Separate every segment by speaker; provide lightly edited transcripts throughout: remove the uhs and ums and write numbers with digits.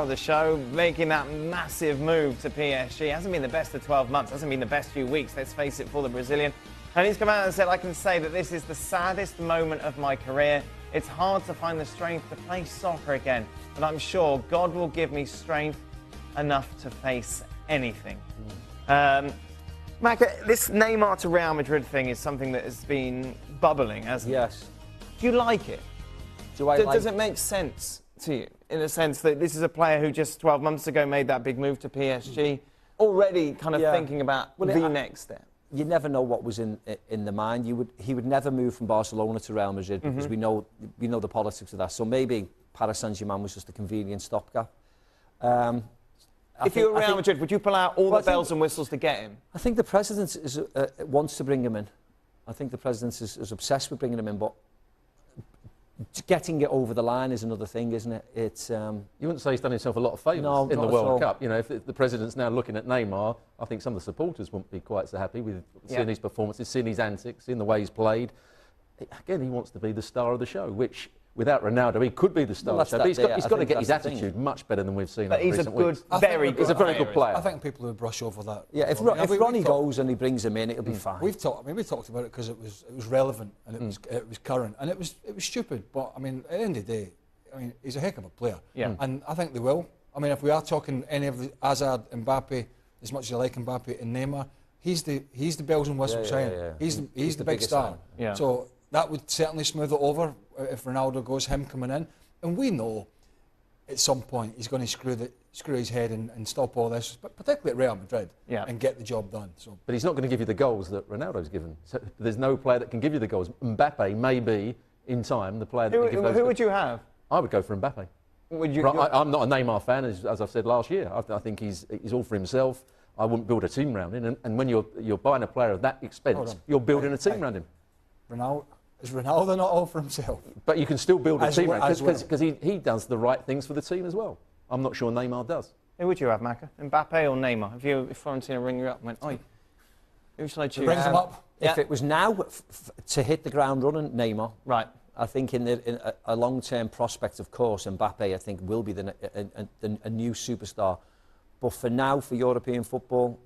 Speaker 1: of the show, making that massive move to PSG. Hasn't been the best of 12 months, hasn't been the best few weeks, let's face it, for the Brazilian. And he's come out and said, I can say that this is the saddest moment of my career. It's hard to find the strength to play soccer again, but I'm sure God will give me strength enough to face anything. Mac, this Neymar to Real Madrid thing is something that has been bubbling, hasn't it?
Speaker 2: Yes.
Speaker 1: Do you like it? Does it make sense to you, in a sense that this is a player who just 12 months ago made that big move to PSG, already kind of thinking about the next step?
Speaker 2: You never know what was in the mind. He would never move from Barcelona to Real Madrid because we know the politics of that. So maybe Paris Saint-Germain was just a convenient stopgap.
Speaker 1: If you were Real Madrid, would you pull out all the bells and whistles to get him?
Speaker 2: I think the president wants to bring him in. I think the president is obsessed with bringing him in, but getting it over the line is another thing, isn't it? It's you
Speaker 3: wouldn't say he's done himself a lot of favours in the World Cup. You know, if the president's now looking at Neymar, I think some of the supporters won't be quite so happy with seeing his performances, seeing his antics, seeing the way he's played. Again, he wants to be the star of the show, which without Ronaldo, he could be the star of the show. But he's got to get his attitude much better than we've seen.
Speaker 1: But he's a good, he's a very good player.
Speaker 4: I think people would brush over that.
Speaker 2: Yeah, if Ronnie goes and he brings him in, it'll be fine.
Speaker 4: We talked about it because it was relevant and it was current and it was stupid. But I mean, at the end of the day, I mean, he's a heck of a player.
Speaker 1: Yeah.
Speaker 4: And I think they will. I mean, if we are talking any of the Hazard, Mbappe, as much as you like Mbappe and Neymar, he's the bells and whistles sign. He's the big star.
Speaker 1: Yeah.
Speaker 4: So that would certainly smooth it over if Ronaldo goes, him coming in. And we know at some point he's going to screw his head and stop all this, but particularly at Real Madrid, and get the job done. So.
Speaker 3: But he's not going to give you the goals that Ronaldo's given. So there's no player that can give you the goals. Mbappe may be, in time, the player that can give those.
Speaker 1: Who would you have?
Speaker 3: I would go for Mbappe.
Speaker 1: Would you?
Speaker 3: I'm not a Neymar fan, as I've said last year. I think he's all for himself. I wouldn't build a team around him. And when you're buying a player of that expense, you're building a team around him.
Speaker 4: Is Ronaldo not all for himself?
Speaker 3: But you can still build a team around him because
Speaker 4: well.
Speaker 3: he does the right things for the team as well. I'm not sure Neymar does.
Speaker 1: Who would you have, Macca? Mbappe or Neymar? If Florentino rang you up and went, oi, who shall I choose?
Speaker 4: Brings him up.
Speaker 2: If it was now to hit the ground running, Neymar.
Speaker 1: Right.
Speaker 2: I think in a long-term prospect, of course, Mbappe, I think, will be a new superstar. But for now, for European football,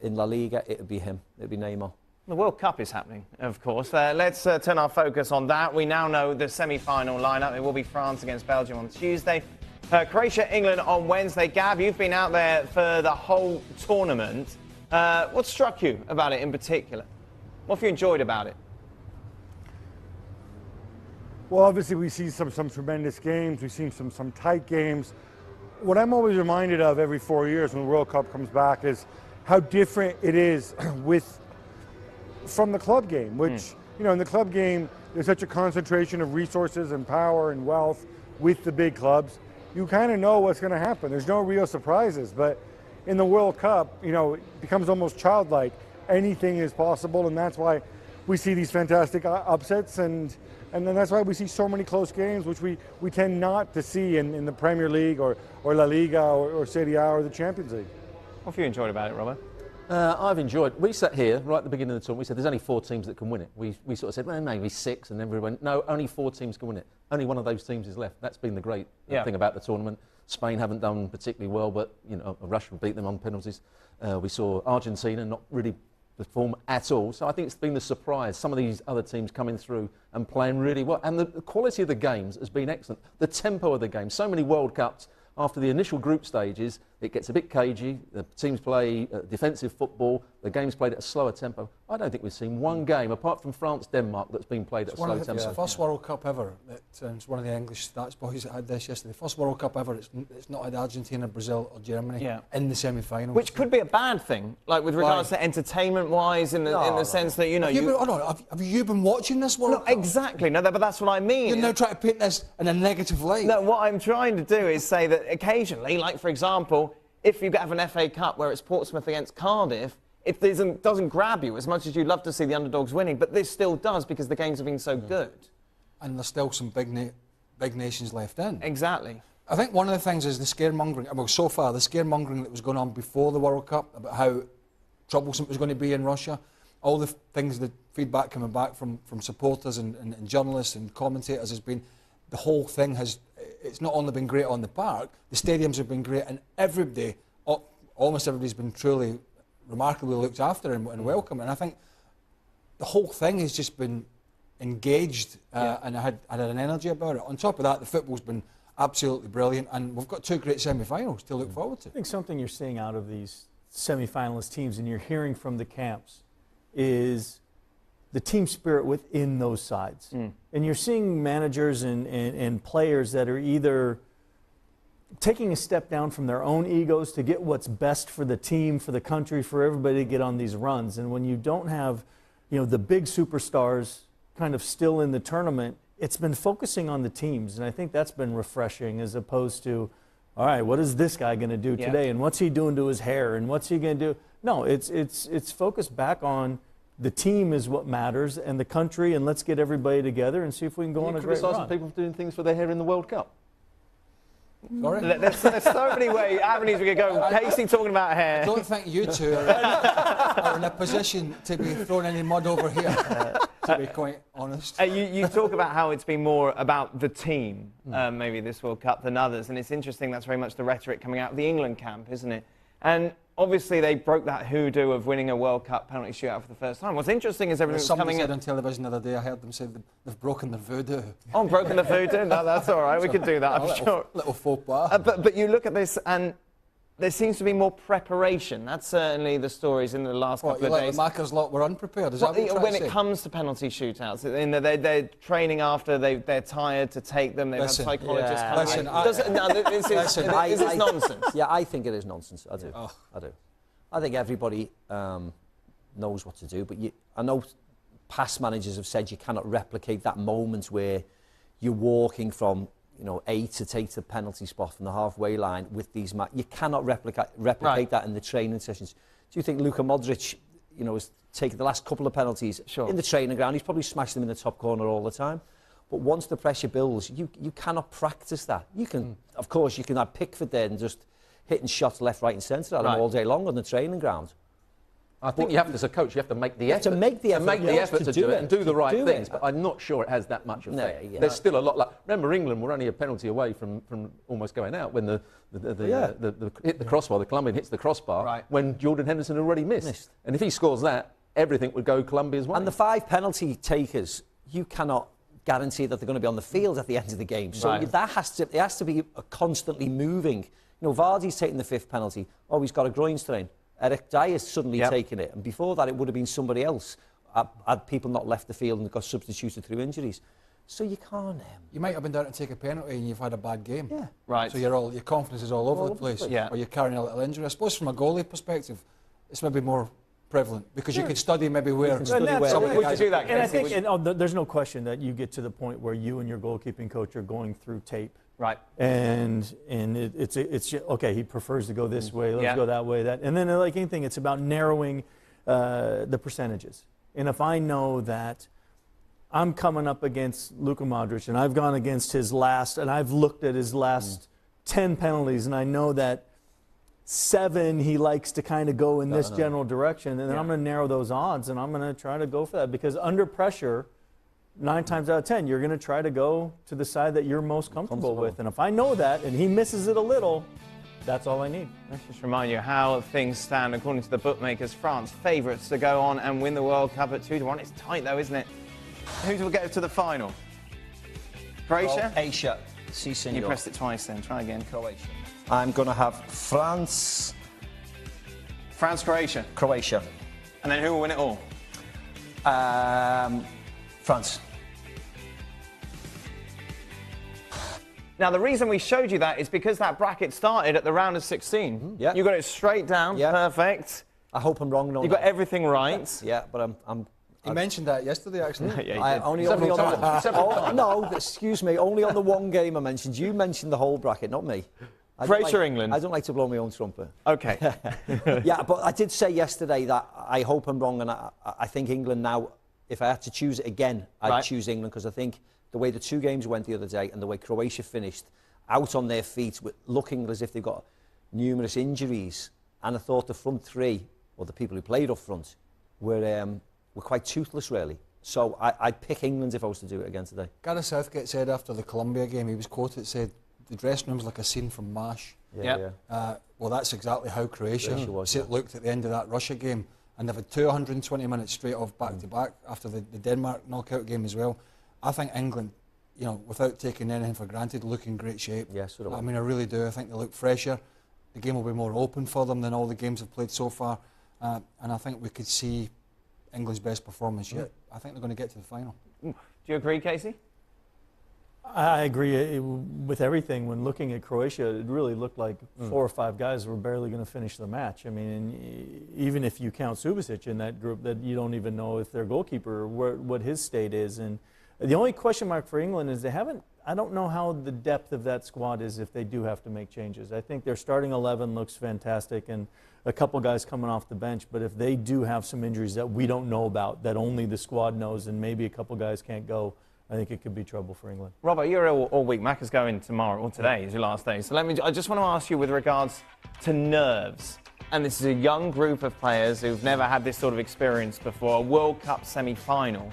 Speaker 2: in La Liga, it would be him. It would be Neymar.
Speaker 1: The World Cup is happening, of course. Let's turn our focus on that. We now know the semi-final lineup. It will be France against Belgium on Tuesday. Croatia, England on Wednesday. Gab, you've been out there for the whole tournament. What struck you about it in particular? What have you enjoyed about it?
Speaker 5: Well, obviously we see some tremendous games. We've seen some tight games. What I'm always reminded of every 4 years when the World Cup comes back is how different it is from the club game, which, you know, in the club game, there's such a concentration of resources and power and wealth with the big clubs. You kind of know what's going to happen. There's no real surprises. But in the World Cup, you know, it becomes almost childlike. Anything is possible, and that's why we see these fantastic upsets, and then that's why we see so many close games, which we tend not to see in the Premier League or La Liga or Serie A or the Champions League.
Speaker 1: What have you enjoyed about it, Robert?
Speaker 3: I've enjoyed. We sat here right at the beginning of the tournament. We said there's only 4 teams that can win it. We sort of said, well, maybe 6, and then we went, no, only 4 teams can win it. Only one of those teams is left. That's been the great thing about the tournament. Spain haven't done particularly well, but you know, Russia beat them on penalties. We saw Argentina not really perform at all. So I think it's been the surprise. Some of these other teams coming through and playing really well, and the quality of the games has been excellent. The tempo of the game. So many World Cups. After the initial group stages, it gets a bit cagey. The teams play defensive football. The game's played at a slower tempo. I don't think we've seen one game, apart from France-Denmark, that's been played at a slow tempo.
Speaker 4: It's the first World Cup ever. It's one of the English stats boys that had this yesterday. First World Cup ever. It's not had Argentina, Brazil or Germany in the semi-finals.
Speaker 1: Which could be a bad thing, like with regards to entertainment-wise, in the sense that, you know...
Speaker 4: Have you been watching this World Cup?
Speaker 1: Exactly. No, but that's what I mean.
Speaker 4: You're now trying to paint this in a negative light.
Speaker 1: No, what I'm trying to do is say that occasionally, like for example, if you have an FA Cup where it's Portsmouth against Cardiff, it doesn't grab you as much as you'd love to see the underdogs winning, but this still does because the games have been so good.
Speaker 4: And there's still some big nations left in.
Speaker 1: Exactly.
Speaker 4: I think one of the things is the scaremongering. Well, so far, the scaremongering that was going on before the World Cup about how troublesome it was going to be in Russia. All the things, the feedback coming back from supporters and journalists and commentators has been, the whole thing it's not only been great on the park, the stadiums have been great, and everybody, almost everybody's been truly remarkably looked after and welcome. And I think the whole thing has just been engaged and I had an energy about it. On top of that, the football's been absolutely brilliant, and we've got 2 great semi-finals to look forward to.
Speaker 6: I think something you're seeing out of these semi-finalist teams, and you're hearing from the camps, is the team spirit within those sides. And you're seeing managers and players that are either taking a step down from their own egos to get what's best for the team, for the country, for everybody to get on these runs. And when you don't have, the big superstars kind of still in the tournament, it's been focusing on the teams. And I think that's been refreshing, as opposed to, all right, what is this guy going to do today? And what's he doing to his hair? And what's he going to do? No, it's focused back on the team is what matters, and the country, and let's get everybody together and see if we can go on a great run.
Speaker 3: Criticising people for doing things for their hair in the World Cup.
Speaker 4: Sorry?
Speaker 1: There's so many avenues we could go. Casey talking about hair.
Speaker 4: I don't think you two are in a position to be throwing any mud over here, to be quite honest.
Speaker 1: You talk about how it's been more about the team, maybe this World Cup, than others. And it's interesting, that's very much the rhetoric coming out of the England camp, isn't it? And obviously they broke that hoodoo of winning a World Cup penalty shootout for the first time. What's interesting is everything's coming in.
Speaker 4: Somebody said on television the other day, I heard them say they've broken the voodoo.
Speaker 1: Oh, broken the voodoo? No, that's all right. We could do that, I'm sure.
Speaker 4: Little faux pas.
Speaker 1: But you look at this, and there seems to be more preparation. That's certainly the stories in the last couple of days.
Speaker 4: The Maccas lot were unprepared. Is that what you're trying
Speaker 1: when
Speaker 4: to say?
Speaker 1: It comes to penalty shootouts, they're training after, they're tired to take them. They've had psychologists coming in. Is this nonsense?
Speaker 2: Yeah, I think it is nonsense. I do. I do. I think everybody knows what to do, but I know past managers have said you cannot replicate that moment where you're walking from A to take the penalty spot from the halfway line with these you cannot replicate that in the training sessions. Do you think Luka Modric, has taken the last couple of penalties in the training ground? He's probably smashed them in the top corner all the time. But once the pressure builds, you cannot practice that. You can, of course, you can have Pickford there and just hitting shots left, right and centre at him all day long on the training ground.
Speaker 3: I think you have to, as a coach, you have to make the effort.
Speaker 2: To make the effort
Speaker 3: to do it and do the right things, but I'm not sure it has that much effect. No, There's still a lot. Remember, England were only a penalty away from almost going out when the hit the crossbar, the Colombian hits the crossbar, when Jordan Henderson already missed. And if he scores that, everything would go Colombia's way.
Speaker 2: And the 5 penalty takers, you cannot guarantee that they're going to be on the field at the end of the game. So it has to be constantly moving. Vardy's taking the 5th penalty. Oh, he's got a groin strain. Eric Dyer's suddenly taken it. And before that, it would have been somebody else. Had people not left the field and got substituted through injuries. So you can't...
Speaker 4: You might have been down to take a penalty and you've had a bad game.
Speaker 2: Yeah.
Speaker 1: Right.
Speaker 4: So your confidence is all over the place.
Speaker 1: Yeah.
Speaker 4: Or you're carrying a little injury. I suppose from a goalie perspective, it's maybe more prevalent because you can study maybe where...
Speaker 1: We should do that.
Speaker 6: And I think there's no question that you get to the point where you and your goalkeeping coach are going through tape.
Speaker 1: Right.
Speaker 6: And it's okay, he prefers to go this way, let's go that way. And then like anything, it's about narrowing the percentages. And if I know that I'm coming up against Luka Modric and I've gone against his last, and I've looked at his last 10 penalties, and I know that 7 he likes to kind of go in this general direction, and then I'm going to narrow those odds, and I'm going to try to go for that. Because under pressure, 9 times out of 10, you're going to try to go to the side that you're most comfortable with. And if I know that, and he misses it a little, that's all I need.
Speaker 1: Let's just remind you how things stand according to the bookmakers. France, favourites to go on and win the World Cup at 2-1. It's tight though, isn't it? Who will get us to the final? Croatia?
Speaker 2: Croatia. Si, senor.
Speaker 1: You pressed it twice then. Try again.
Speaker 2: Croatia. I'm going to have France.
Speaker 1: France, Croatia.
Speaker 2: Croatia.
Speaker 1: And then who will win it all?
Speaker 2: France.
Speaker 1: Now, the reason we showed you that is because that bracket started at the round of 16.
Speaker 2: Yeah.
Speaker 1: You got it straight down, perfect.
Speaker 2: I hope I'm wrong.
Speaker 1: You got everything right.
Speaker 2: Yeah, but I'm
Speaker 4: You mentioned that yesterday, actually.
Speaker 2: only on the excuse me, only on the one game I mentioned. You mentioned the whole bracket, not me.
Speaker 1: Croatia, England.
Speaker 2: I don't like to blow my own trumpet.
Speaker 1: Okay.
Speaker 2: Yeah, but I did say yesterday that I hope I'm wrong, and I think England now, if I had to choose it again, I'd choose England, because I think the way the 2 games went the other day and the way Croatia finished out on their feet, looking as if they've got numerous injuries, and I thought the front 3, or the people who played up front, were quite toothless, really. So I'd pick England if I was to do it again today.
Speaker 4: Gareth Southgate said after the Colombia game, he was quoted, said, the dressing room's like a scene from MASH.
Speaker 1: Yeah.
Speaker 4: Well, that's exactly how Croatia looked at the end of that Russia game. And they've had 220 minutes straight off back-to-back after the Denmark knockout game as well. I think England, without taking anything for granted, look in great shape.
Speaker 2: Yes,
Speaker 4: I mean, I really do. I think they look fresher. The game will be more open for them than all the games they've played so far. And I think we could see England's best performance yet. I think they're going to get to the final.
Speaker 1: Do you agree, Casey?
Speaker 6: I agree with everything. When looking at Croatia, it really looked like 4 or 5 guys were barely going to finish the match. I mean, even if you count Subasic in that group, that you don't even know if their goalkeeper or what his state is. And the only question mark for England is I don't know how the depth of that squad is if they do have to make changes. I think their starting 11 looks fantastic and a couple guys coming off the bench, but if they do have some injuries that we don't know about, that only the squad knows, and maybe a couple guys can't go, I think it could be trouble for England.
Speaker 1: Robert, you're all week. Mac is going tomorrow, or today is your last day. So I just want to ask you with regards to nerves. And this is a young group of players who've never had this sort of experience before, a World Cup semi-final.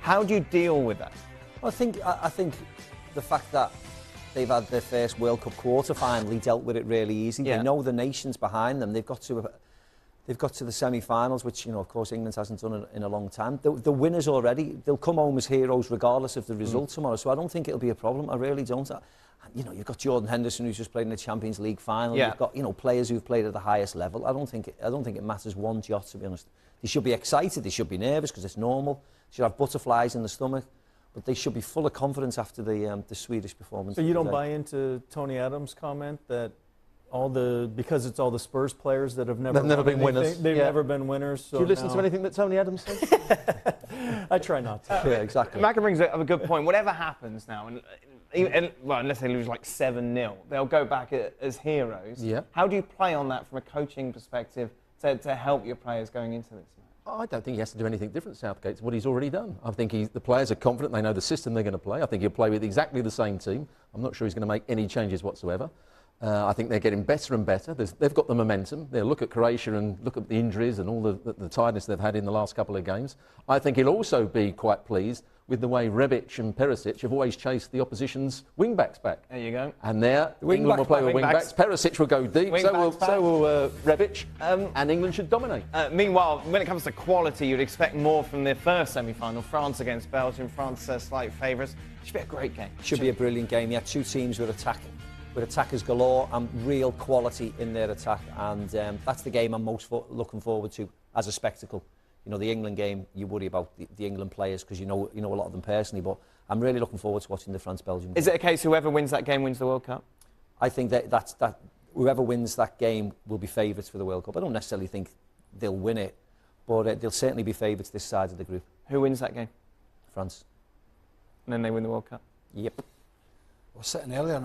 Speaker 1: How do you deal with that?
Speaker 2: I think the fact that they've had their first World Cup quarter-final, they dealt with it really easy. They know the nations behind them. They've got to the semi-finals, which, of course, England hasn't done it in a long time. The winners already, they'll come home as heroes regardless of the result tomorrow. So I don't think it'll be a problem. I really don't. You've got Jordan Henderson, who's just played in the Champions League final. You've got, players who've played at the highest level. I don't think it matters one jot, to be honest. They should be excited. They should be nervous because it's normal. They should have butterflies in the stomach. But they should be full of confidence after the Swedish performance.
Speaker 6: So you don't buy into Tony Adams' comment that because it's all the Spurs players that have never
Speaker 3: been winners.
Speaker 6: They've never been winners. So
Speaker 3: do you listen to anything that Tony Adams says?
Speaker 6: I try not to.
Speaker 2: Yeah, exactly.
Speaker 1: Macca brings up a good point. Whatever happens now, unless they lose like 7-0, they'll go back as heroes.
Speaker 3: Yeah.
Speaker 1: How do you play on that from a coaching perspective to help your players going into this match?
Speaker 3: I don't think he has to do anything different, Southgate, to what he's already done. I think the players are confident, they know the system they're going to play. I think he'll play with exactly the same team. I'm not sure he's going to make any changes whatsoever. I think they're getting better and better. They've got the momentum. They'll look at Croatia and look at the injuries and all the tiredness they've had in the last couple of games. I think he'll also be quite pleased with the way Rebic and Perisic have always chased the opposition's wing-backs back.
Speaker 1: There you go.
Speaker 3: And England will play with wing-backs. Perisic will go deep, so will Rebic, and England should dominate.
Speaker 1: Meanwhile, when it comes to quality, you'd expect more from their first semi-final, France against Belgium. France slight favourites. Should be a great game.
Speaker 2: Should be a brilliant game. You have two teams with attackers galore and real quality in their attack, and that's the game I'm most looking forward to as a spectacle. The England game, you worry about the England players because you know a lot of them personally, but I'm really looking forward to watching the France-Belgium game.
Speaker 1: Is it a case whoever wins that game wins the World Cup?
Speaker 2: I think that whoever wins that game will be favourites for the World Cup. I don't necessarily think they'll win it, but they'll certainly be favourites this side of the group.
Speaker 1: Who wins that game?
Speaker 2: France.
Speaker 1: And then they win the World Cup?
Speaker 2: Yep.
Speaker 4: I was sitting earlier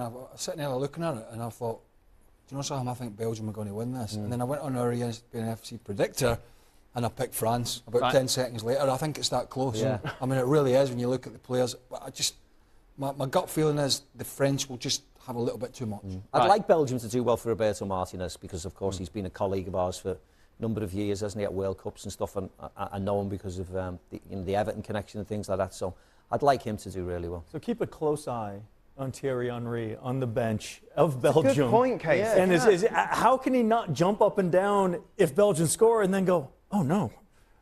Speaker 4: looking at it, and I thought, do you know something? I think Belgium are going to win this. And then I went on our ESPN FC predictor, and I picked France. About 10 seconds later, I think it's that close.
Speaker 2: Yeah.
Speaker 4: I mean, it really is when you look at the players. But my gut feeling is the French will just have a little bit too much.
Speaker 2: I'd like Belgium to do well for Roberto Martinez because, of course, he's been a colleague of ours for a number of years, hasn't he, at World Cups and stuff, and I know him because of the Everton connection and things like that. So I'd like him to do really well.
Speaker 6: So keep a close eye on Thierry Henry on the bench of Belgium.
Speaker 1: That's a good point, Case.
Speaker 6: Yeah. And how can he not jump up and down if Belgium score and then go, oh no,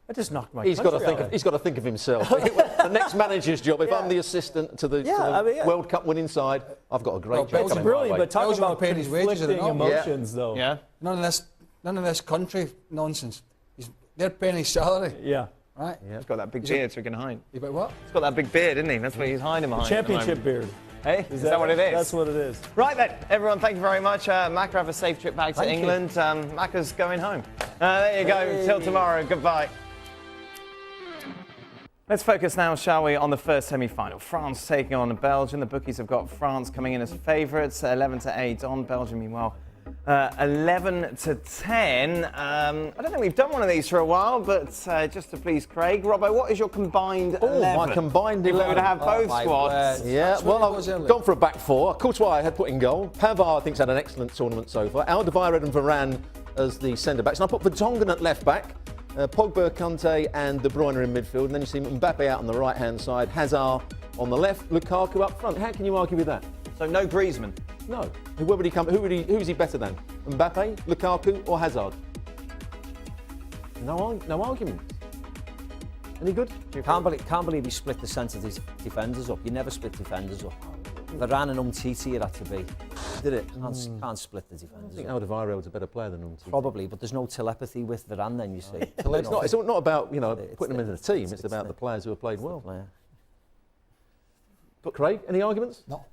Speaker 6: I just knocked my
Speaker 3: He's got to think of himself. The next manager's job, if I'm the assistant to the World Cup winning side, I've got a great job.
Speaker 6: It's brilliant, but talk about
Speaker 4: paying his wages,
Speaker 6: emotions, though.
Speaker 1: Yeah.
Speaker 4: None of this country nonsense. They're paying his salary.
Speaker 6: Yeah.
Speaker 4: Right?
Speaker 1: Yeah. He's got that big beard so he can hide.
Speaker 4: You bet what?
Speaker 1: He's got that big beard, isn't he? That's what he's hiding behind.
Speaker 6: Championship beard.
Speaker 1: Hey, is that what it is?
Speaker 6: That's what it is.
Speaker 1: Right then, everyone, thank you very much. Macca, have a safe trip back to England. Macca's going home. There you go. Till tomorrow. Goodbye. Let's focus now, shall we, on the first semi-final. France taking on Belgium. The bookies have got France coming in as favourites, 11-8 on Belgium. Meanwhile, 11-10. I don't think we've done one of these for a while, but just to please Craig, Robbo, what is your combined 11?
Speaker 3: My combined 11.
Speaker 1: If we would have both squads.
Speaker 3: Yeah, well, I've gone for a back four. Courtois I had put in goal. Pavard, I think, has had an excellent tournament so far. Alderweireld and Varane as the centre-backs. And I put Vertonghen at left-back. Pogba, Kante and De Bruyne in midfield. And then you see Mbappe out on the right-hand side. Hazard on the left. Lukaku up front. How can you argue with that?
Speaker 1: So no Griezmann.
Speaker 3: No. Where would he come? Who's he better than? Mbappe, Lukaku, or Hazard? No argument. Any good?
Speaker 2: Can't believe he split the centre defenders up. You never split defenders up. Varane and Umtiti it had to be.
Speaker 3: Did it?
Speaker 2: Can't split the defenders.
Speaker 3: I think
Speaker 2: up.
Speaker 3: Alderweireld's a better player than Umtiti.
Speaker 2: Probably, but there's no telepathy with Varane then, you see.
Speaker 3: It's not about putting them in the team. It's about the players who have played well. But Craig, any arguments?
Speaker 4: No,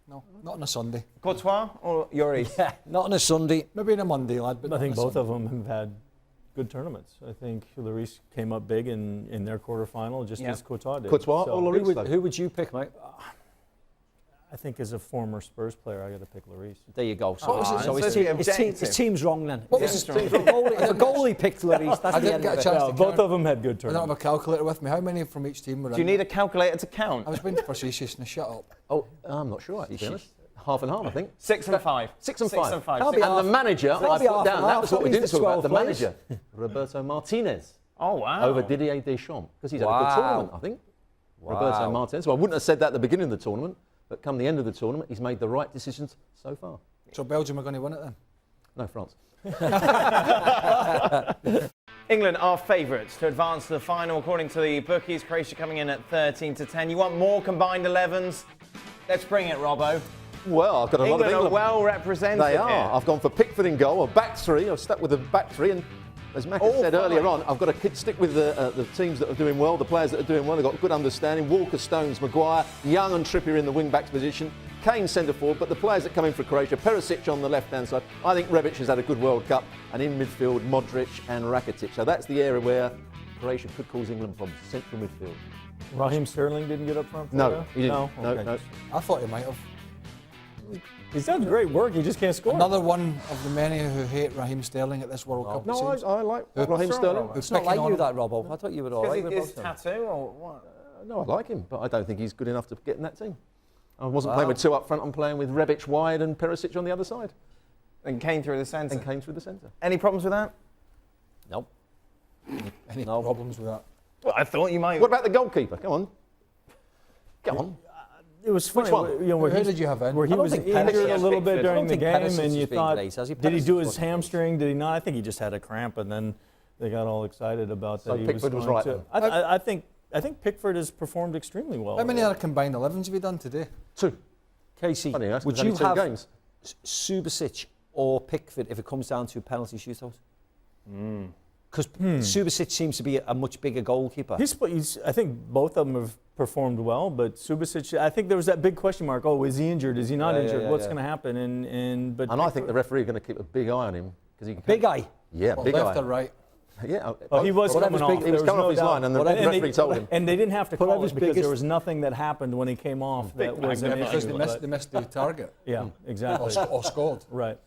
Speaker 4: not on a Sunday.
Speaker 1: Courtois or Lloris?
Speaker 2: Yeah, not on a Sunday.
Speaker 4: Maybe on a Monday, lad. But
Speaker 6: I think both
Speaker 4: Sunday.
Speaker 6: of them have had good tournaments. I think Lloris came up big in their quarterfinal, just as Courtois did.
Speaker 3: Courtois or Lloris?
Speaker 2: Who would you pick, mate?
Speaker 6: I think as a former Spurs player, I got to pick Lloris.
Speaker 2: There you go.
Speaker 1: So
Speaker 2: his team's wrong then.
Speaker 4: What was his
Speaker 2: If a goalie picked Lloris, that's
Speaker 4: I
Speaker 2: the
Speaker 4: didn't
Speaker 2: end
Speaker 4: get
Speaker 2: of
Speaker 4: a
Speaker 2: it.
Speaker 4: chance to
Speaker 6: Both
Speaker 4: count.
Speaker 6: of them had good
Speaker 4: I don't have a
Speaker 6: tournaments.
Speaker 4: calculator with me. How many from each team were in?
Speaker 1: Do you need a calculator to count?
Speaker 4: I was being facetious. Shut up.
Speaker 3: Oh, I'm not sure, actually, to be honest. Half and half, I think.
Speaker 1: 6 and 5.
Speaker 3: 6 and 5.
Speaker 2: Can't be
Speaker 3: And the manager,
Speaker 2: Can't
Speaker 3: I
Speaker 2: be
Speaker 3: put
Speaker 2: half
Speaker 3: down,
Speaker 2: and
Speaker 3: that
Speaker 2: half.
Speaker 3: was what we
Speaker 2: He's
Speaker 3: didn't
Speaker 2: the
Speaker 3: talk about, the
Speaker 2: 12th place.
Speaker 3: manager, Roberto Martinez,
Speaker 1: Oh, wow.
Speaker 3: over Didier Deschamps, because he's had a good
Speaker 2: Wow.
Speaker 3: tournament, I think. Roberto Martinez. Well, I wouldn't have said that at the beginning of the tournament, but come the end of the tournament, he's made the right decisions so far.
Speaker 4: So Belgium are going to win it then?
Speaker 3: No, France.
Speaker 1: England are favourites to advance to the final according to the bookies. Croatia coming in at 13-10. You want more combined 11s? Let's bring it, Robbo.
Speaker 3: Well, I've got a lot of
Speaker 1: England are
Speaker 3: England.
Speaker 1: well represented.
Speaker 3: They are.
Speaker 1: Here.
Speaker 3: I've gone for Pickford in goal, a back three. I've stuck with the back three, and as Mac said earlier on, I've got to stick with the teams that are doing well, the players that are doing well. They've got good understanding. Walker, Stones, Maguire, Young and Trippier in the wing-backs position. Kane centre forward, but the players that come in for Croatia, Perisic on the left-hand side. I think Rebic has had a good World Cup, and in midfield, Modric and Rakitic. So that's the area where Croatia could cause England problems, central midfield.
Speaker 6: Raheem Sterling didn't get up front for
Speaker 3: No,
Speaker 6: you?
Speaker 3: he didn't. No,
Speaker 6: Okay.
Speaker 3: no.
Speaker 4: I thought he might have.
Speaker 6: He's done great work, he just can't score.
Speaker 4: Another one of the many who hate Raheem Sterling at this World Cup. it
Speaker 3: No,
Speaker 4: seems.
Speaker 3: I like Raheem Sterling.
Speaker 2: It's not like you, that, Robbo. I thought you were all right with
Speaker 1: His
Speaker 2: both of them.
Speaker 1: tattoo or what?
Speaker 3: No, I like him, but I don't think he's good enough to get in that team. I wasn't playing with two up front. I'm playing with Rebic wide and Perisic on the other side.
Speaker 1: And Kane through the centre.
Speaker 3: And Kane through the centre.
Speaker 1: Any problems with that?
Speaker 2: Nope.
Speaker 4: Any problems with that?
Speaker 1: Well, I thought you might.
Speaker 3: What about the goalkeeper? Come on. Come on.
Speaker 6: It was funny.
Speaker 3: one?
Speaker 6: Where
Speaker 4: Who
Speaker 6: he-
Speaker 4: did you have in?
Speaker 6: Where he
Speaker 2: I don't
Speaker 6: was
Speaker 2: think
Speaker 6: injured
Speaker 2: Perisic
Speaker 6: a
Speaker 2: has
Speaker 6: little
Speaker 1: big
Speaker 6: bit
Speaker 1: foot. I
Speaker 6: during
Speaker 2: don't
Speaker 6: the
Speaker 2: think
Speaker 6: game,
Speaker 2: Perisic
Speaker 6: and you
Speaker 2: has been
Speaker 6: thought,
Speaker 2: great, has he?
Speaker 6: did he do his
Speaker 2: Perisic-
Speaker 6: hamstring? Did he not? I think he just had a cramp, and then they got all excited about
Speaker 3: So
Speaker 6: that. He
Speaker 3: Pickford was
Speaker 6: going
Speaker 3: right
Speaker 6: to-
Speaker 3: then?
Speaker 6: I think Pickford has performed extremely well.
Speaker 4: How many other combined 11s have you done today?
Speaker 3: 2.
Speaker 2: Casey,
Speaker 3: Funny, that's
Speaker 2: would
Speaker 3: because
Speaker 2: you
Speaker 3: only 2
Speaker 2: have
Speaker 3: games.
Speaker 2: Subasic or Pickford if it comes down to penalty shootouts? Because Subasic seems to be a much bigger goalkeeper.
Speaker 6: I think both of them have performed well, but Subasic, I think there was that big question mark. Oh, is he injured? Is he not injured? What's going to happen? And
Speaker 3: I think the referee is going to to keep a big eye on him because he can.
Speaker 2: Big eye.
Speaker 3: Yeah,
Speaker 4: Well,
Speaker 3: big
Speaker 4: left
Speaker 3: eye.
Speaker 4: or right?
Speaker 3: Yeah.
Speaker 6: Oh, he was
Speaker 3: whatever's
Speaker 6: coming
Speaker 3: big-
Speaker 6: off.
Speaker 3: He was
Speaker 6: There
Speaker 3: coming off
Speaker 6: no
Speaker 3: his
Speaker 6: doubt.
Speaker 3: line, and the
Speaker 6: And
Speaker 3: referee told him.
Speaker 6: And they didn't have to call
Speaker 2: Whatever's
Speaker 6: it because
Speaker 2: biggest-
Speaker 6: there was nothing that happened when he came off that was an
Speaker 4: Because
Speaker 6: issue.
Speaker 4: they missed the target.
Speaker 6: Yeah, exactly.
Speaker 4: Or scored.
Speaker 6: Right.